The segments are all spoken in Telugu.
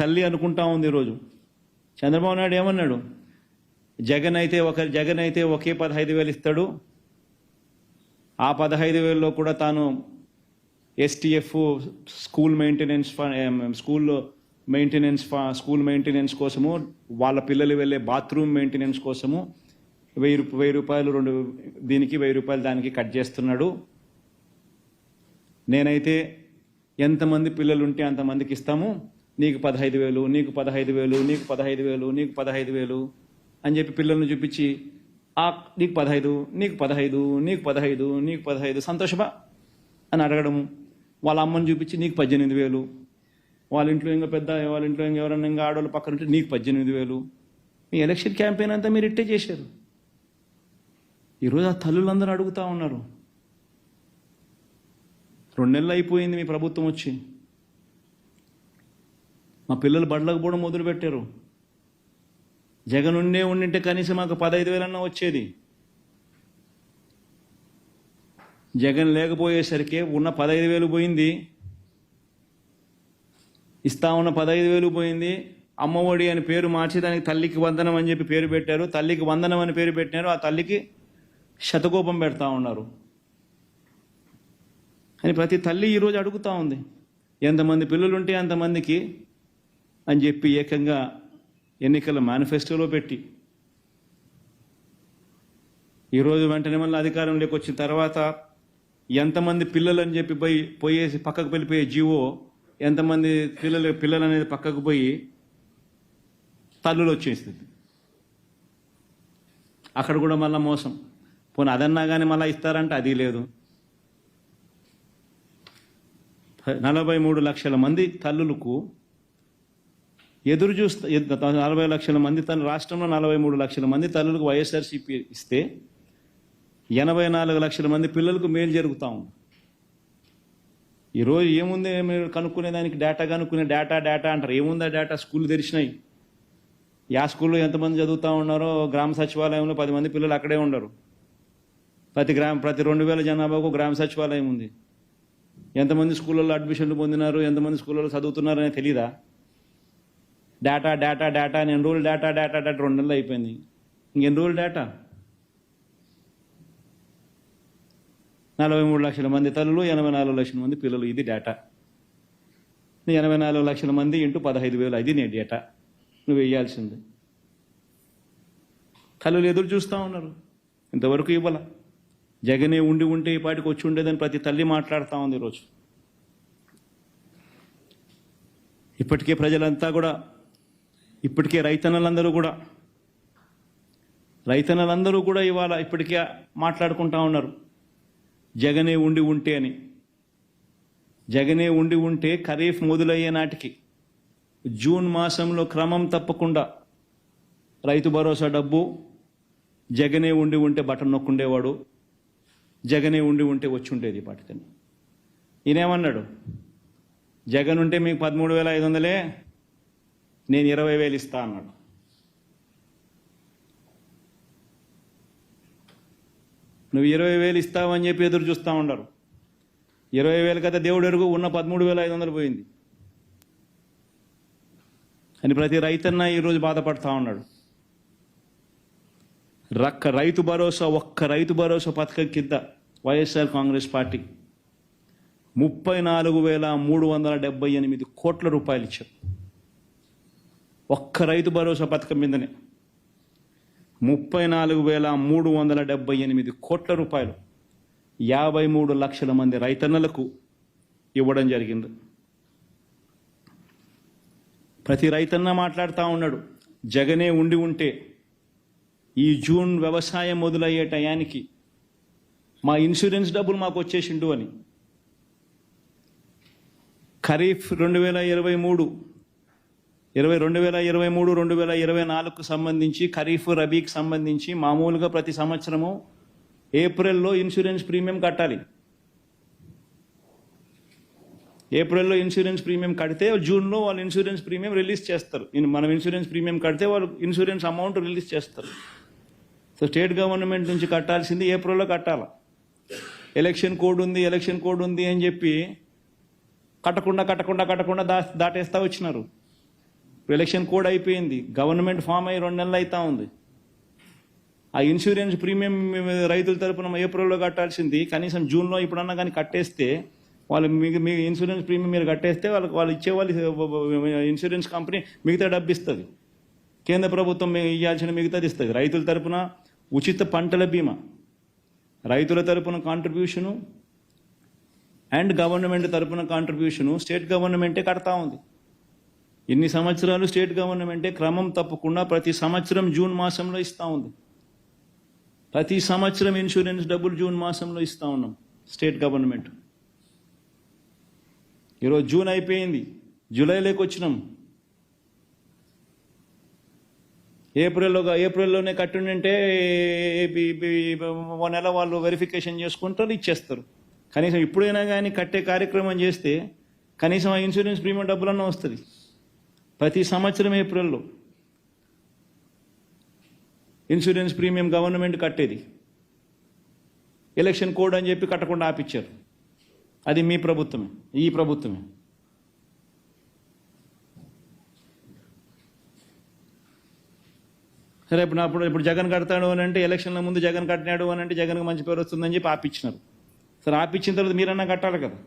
తల్లి అనుకుంటా ఉంది ఈరోజు. చంద్రబాబు నాయుడు ఏమన్నాడు? జగన్ అయితే ఒకే 15,000 ఇస్తాడు. ఆ 15,000లో కూడా తాను STF స్కూల్ మెయింటెనెన్స్ కోసము, వాళ్ళ పిల్లలు వెళ్ళే బాత్రూమ్ మెయింటెనెన్స్ కోసము 1000 రూపాయలు దీనికి 1000 రూపాయలు దానికి కట్ చేస్తున్నాడు. నేనైతే ఎంతమంది పిల్లలు ఉంటే అంతమందికి ఇస్తాము, నీకు 15,000, నీకు 15,000, నీకు 15,000, నీకు 15,000 అని చెప్పి పిల్లల్ని చూపించి నీకు 15, నీకు 15, నీకు 15, నీకు 15 సంతోషమా అని అడగడము. వాళ్ళ అమ్మని చూపించి నీకు 18,000, వాళ్ళ ఇంట్లో ఎవరన్నా ఇంకా ఆడవాళ్ళు పక్కన ఉంటే నీకు 18,000. మీ ఎలక్షన్ క్యాంపెయిన్ అంతా మీరు ఇట్టే చేశారు. ఈరోజు ఆ తల్లులందరూ అడుగుతూ ఉన్నారు. 2 నెలలు అయిపోయింది మీ ప్రభుత్వం వచ్చి, మా పిల్లలు బడులకు కూడా మొదలుపెట్టారు. జగన్ ఉండింటే కనీసం మాకు 15,000 వచ్చేది. జగన్ లేకపోయేసరికి ఉన్న 15,000 పోయింది, ఇస్తా ఉన్న 15,000 పోయింది. అమ్మఒడి అని పేరు మార్చి దానికి తల్లికి వందనం అని చెప్పి పేరు పెట్టారు. తల్లికి వందనం అని పేరు పెట్టినారు, ఆ తల్లికి శతకోపం పెడతా ఉన్నారు. అని ప్రతి తల్లి ఈరోజు అడుగుతూ ఉంది, ఎంతమంది పిల్లలు ఉంటే అంతమందికి అని చెప్పి ఏకంగా ఎన్నికల మేనిఫెస్టోలో పెట్టి ఈరోజు వెంటనే మళ్ళీ అధికారంలోకి వచ్చిన తర్వాత ఎంతమంది పిల్లలు అని చెప్పి పోయేసి పక్కకు వెళ్ళిపోయే జీవో, ఎంతమంది పిల్లలు అనేది పక్కకు పోయి తల్లులు వచ్చేస్తుంది. అక్కడ కూడా మళ్ళీ మోసం. పోనీ అదన్నా కానీ మళ్ళీ ఇస్తారంటే అది లేదు. 43 లక్షల మంది తల్లులకు ఎదురు చూస్తా, 40 లక్షల మంది రాష్ట్రంలో 43 లక్షల మంది తల్లులకు వైఎస్ఆర్సీపీ ఇస్తే 84 లక్షల మంది పిల్లలకు మేలు జరుగుతూ ఉంది. ఈరోజు ఏముంది మీరు కనుక్కునేదానికి? డేటా అంటారు. ఏముందా డేటా? స్కూళ్ళు తెరిచినాయి. స్కూల్లో ఎంతమంది చదువుతూ ఉన్నారో, గ్రామ సచివాలయంలో 10 మంది పిల్లలు అక్కడే ఉండరు. ప్రతి 2,000 జనాభాకు గ్రామ సచివాలయం ఉంది. ఎంతమంది స్కూళ్ళల్లో అడ్మిషన్లు పొందినారు, ఎంతమంది స్కూళ్ళలో చదువుతున్నారు అనేది తెలీదా? డేటా అని ఎన్ని రోజులు డేటా 2 నెలలు అయిపోయింది. ఇంకెన్ని రోజులు డేటా? 43 లక్షల మంది తల్లులు, 84 లక్షల మంది పిల్లలు, ఇది డేటా. 84 లక్షల మంది ఇంటూ 15,000, అది నీ డేటా నువ్వు వేయాల్సింది. తల్లులు ఎదురు చూస్తూ ఉన్నారు, ఇంతవరకు ఇవ్వాల. జగనే ఉంటే ఈ పాటికి వచ్చి ఉండేదని ప్రతి తల్లి మాట్లాడుతూ ఉంది ఈరోజు. ఇప్పటికే ప్రజలంతా కూడా, ఇప్పటికే రైతన్నలందరూ కూడా ఇవాళ ఇప్పటికే మాట్లాడుకుంటా ఉన్నారు, జగనే ఉంటే అని. జగనే ఉంటే ఖరీఫ్ మొదలయ్యే నాటికి జూన్ మాసంలో క్రమం తప్పకుండా రైతు భరోసా డబ్బు జగనే ఉంటే బటన్ నొక్కుండేవాడు, జగనే ఉంటే వచ్చి ఉండేది పాటికని. ఈయనేమన్నాడు? జగన్ ఉంటే మీకు 13,500, నేను 20,000 ఇస్తా అన్నాడు. నువ్వు 20,000 ఇస్తావని చెప్పి ఎదురు చూస్తూ ఉండరు. 20,000 కదా దేవుడు ఎరుగు, ఉన్న 13,500 పోయింది అని ప్రతి రైతన్న ఈరోజు బాధపడుతూ ఉన్నాడు. ఒక్క రైతు భరోసా పథకం కింద వైఎస్ఆర్ కాంగ్రెస్ పార్టీ 34,378 కోట్ల రూపాయలు ఇచ్చారు. ఒక్క రైతు భరోసా పథకం మీదనే 34,378 కోట్ల రూపాయలు 53 లక్షల మంది రైతన్నలకు ఇవ్వడం జరిగింది. ప్రతి రైతన్న మాట్లాడుతూ ఉన్నాడు, జగనే ఉంటే ఈ జూన్ వ్యవసాయం మొదలయ్యే టయానికి మా ఇన్సూరెన్స్ డబ్బులు మాకు వచ్చేసిండు అని. ఖరీఫ్ 2023, 2024కు సంబంధించి, ఖరీఫ్ రబీకి సంబంధించి మామూలుగా ప్రతి సంవత్సరము ఏప్రిల్లో ఇన్సూరెన్స్ ప్రీమియం కట్టాలి. ఏప్రిల్లో ఇన్సూరెన్స్ ప్రీమియం కడితే జూన్లో వాళ్ళు ఇన్సూరెన్స్ ప్రీమియం రిలీజ్ చేస్తారు. మనం ఇన్సూరెన్స్ ప్రీమియం కడితే వాళ్ళు ఇన్సూరెన్స్ అమౌంట్ రిలీజ్ చేస్తారు. సో స్టేట్ గవర్నమెంట్ నుంచి కట్టాల్సింది ఏప్రిల్లో కట్టాలి. ఎలక్షన్ కోడ్ ఉంది అని చెప్పి కట్టకుండా దాటేస్తా వచ్చినారు. ఎలక్షన్ కోడ్ అయిపోయింది, గవర్నమెంట్ ఫామ్ అయ్యి 2 నెలలు అవుతా ఉంది. ఆ ఇన్సూరెన్స్ ప్రీమియం రైతుల తరపున ఏప్రిల్లో కట్టాల్సింది కనీసం జూన్లో ఇప్పుడన్నా కానీ కట్టేస్తే వాళ్ళు మీ ఇన్సూరెన్స్ ప్రీమియం మీరు కట్టేస్తే వాళ్ళు ఇచ్చేవాళ్ళు ఇన్సూరెన్స్ కంపెనీ మిగతా డబ్బు ఇస్తుంది. కేంద్ర ప్రభుత్వం ఇవ్వాల్సిన మిగతాది ఇస్తుంది. రైతుల తరపున ఉచిత పంటల బీమా, రైతుల తరపున కాంట్రిబ్యూషను అండ్ గవర్నమెంట్ తరపున కాంట్రిబ్యూషను స్టేట్ గవర్నమెంటే కడతా ఉంది. ఇన్ని సంవత్సరాలు స్టేట్ గవర్నమెంటే క్రమం తప్పకుండా ప్రతి సంవత్సరం జూన్ మాసంలో ఇస్తూ ఉంది. ప్రతి సంవత్సరం ఇన్సూరెన్స్ డబ్బులు జూన్ మాసంలో ఇస్తూ ఉన్నాం స్టేట్ గవర్నమెంట్. ఈరోజు జూన్ అయిపోయింది, జూలైలోకి వచ్చినాం. ఏప్రిల్లోనే కట్టుంటే 1 నెల వాళ్ళు వెరిఫికేషన్ చేసుకుంటారు, ఇచ్చేస్తారు. కనీసం ఇప్పుడైనా కానీ కట్టే కార్యక్రమం చేస్తే కనీసం ఆ ఇన్సూరెన్స్ ప్రీమియం డబ్బులన్నా వస్తుంది. ప్రతి సంవత్సరం ఏప్రిల్లో ఇన్సూరెన్స్ ప్రీమియం గవర్నమెంట్ కట్టేది. ఎలక్షన్ కోడ్ అని చెప్పి కట్టకుండా ఆపిచ్చారు. అది మీ ప్రభుత్వమే, ఈ ప్రభుత్వమే. సరే, ఇప్పుడు జగన్ కడతాడు అని అంటే, ఎలక్షన్ల ముందు జగన్ కట్టినాడు అని అంటే జగన్కి మంచి పేరు వస్తుందని చెప్పి ఆపిచ్చినారు. సరే, ఆపిచ్చిన తర్వాత మీరన్నా కట్టాలి కదా.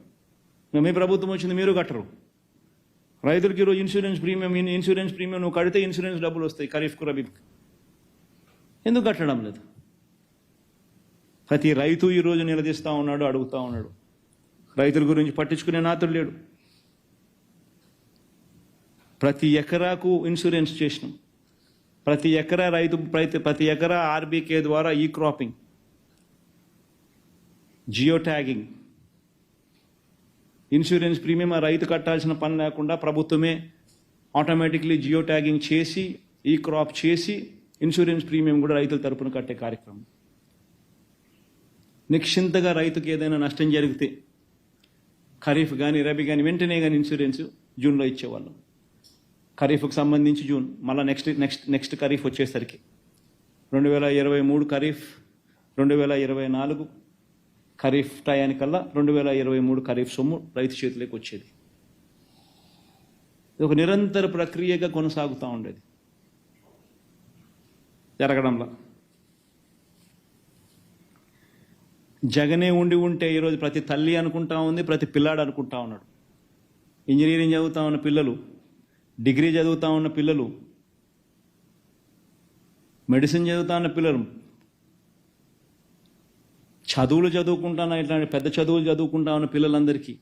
మీ ప్రభుత్వం వచ్చింది, మీరు కట్టరు. రైతులకి ఈరోజు ఇన్సూరెన్స్ ప్రీమియం నువ్వు కడితే ఇన్సూరెన్స్ డబ్బులు వస్తాయి ఖరీఫ్కు రబీకి. ఎందుకు కట్టడం లేదు? ప్రతి రైతు ఈరోజు నిలదీస్తూ ఉన్నాడు, అడుగుతూ ఉన్నాడు. రైతుల గురించి పట్టించుకునే నాతుడు లేడు. ప్రతి ఎకరాకు ఇన్సూరెన్స్ చేసినాం. ప్రతి ఎకరా ఆర్బీకే ద్వారా ఈ cropping, geo tagging, insurance premium ఆ రైతు కట్టాల్సిన పని లేకుండా ప్రభుత్వమే ఆటోమేటిక్లీ జియో ట్యాగింగ్ చేసి ఈ క్రాప్ చేసి ఇన్సూరెన్స్ ప్రీమియం కూడా రైతుల తరపున కట్టే కార్యక్రమం. నిశ్చింతగా రైతుకి ఏదైనా నష్టం జరిగితే ఖరీఫ్ కానీ రబీ కానీ వెంటనే కానీ ఇన్సూరెన్స్ జూన్లో ఇచ్చేవాళ్ళం. ఖరీఫ్కి సంబంధించి జూన్, మళ్ళీ నెక్స్ట్ ఖరీఫ్ వచ్చేసరికి 2023 ఖరీఫ్, 2024 ఖరీఫ్ టయానికల్లా 2023 ఖరీఫ్ సొమ్ము రైతు చేతిలోకి వచ్చేది. ఇది ఒక నిరంతర ప్రక్రియగా కొనసాగుతూ ఉండేది. జరగడంలో జగనే ఉంటే ఈరోజు ప్రతి తల్లి అనుకుంటా ఉంది, ప్రతి పిల్లాడు అనుకుంటా ఉన్నాడు. ఇంజనీరింగ్ చదువుతా ఉన్న పిల్లలు, డిగ్రీ చదువుతా ఉన్న పిల్లలు, మెడిసిన్ చదువుతా ఉన్న పిల్లలు, చదువులు చదువుకుంటాన ఇట్లాంటి పెద్ద చదువులు చదువుకుంటా ఉన్న పిల్లలందరికీ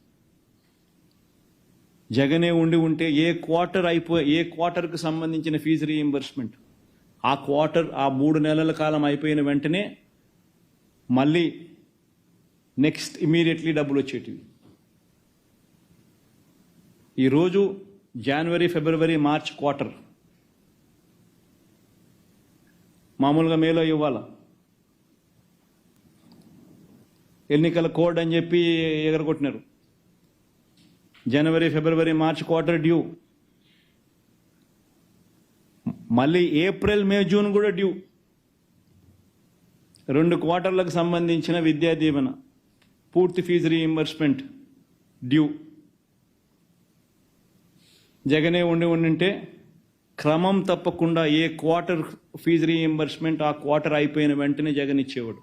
జగనే ఉంటే ఏ క్వార్టర్కి సంబంధించిన ఫీజు రీయింబర్స్మెంట్ ఆ 3 నెలల కాలం అయిపోయిన వెంటనే మళ్ళీ నెక్స్ట్ ఇమీడియట్లీ డబ్బులు వచ్చేటివి. ఈరోజు జనవరి, ఫిబ్రవరి, మార్చ్ క్వార్టర్ మామూలుగా మేలో ఇవ్వాల. ఎన్నికల కోడ్ అని చెప్పి ఎగరగొట్టినారు. జనవరి, ఫిబ్రవరి, మార్చ్ క్వార్టర్ డ్యూ. మళ్ళీ ఏప్రిల్, మే, జూన్ కూడా డ్యూ. 2 క్వార్టర్లకు సంబంధించిన విద్యా దీవెన పూర్తి ఫీజు రీయింబర్స్మెంట్ డ్యూ. జగనే ఉంటే క్రమం తప్పకుండా ఏ క్వార్టర్ ఫీజు రీయింబర్స్మెంట్ ఆ క్వార్టర్ అయిపోయిన వెంటనే జగన్ ఇచ్చేవాడు.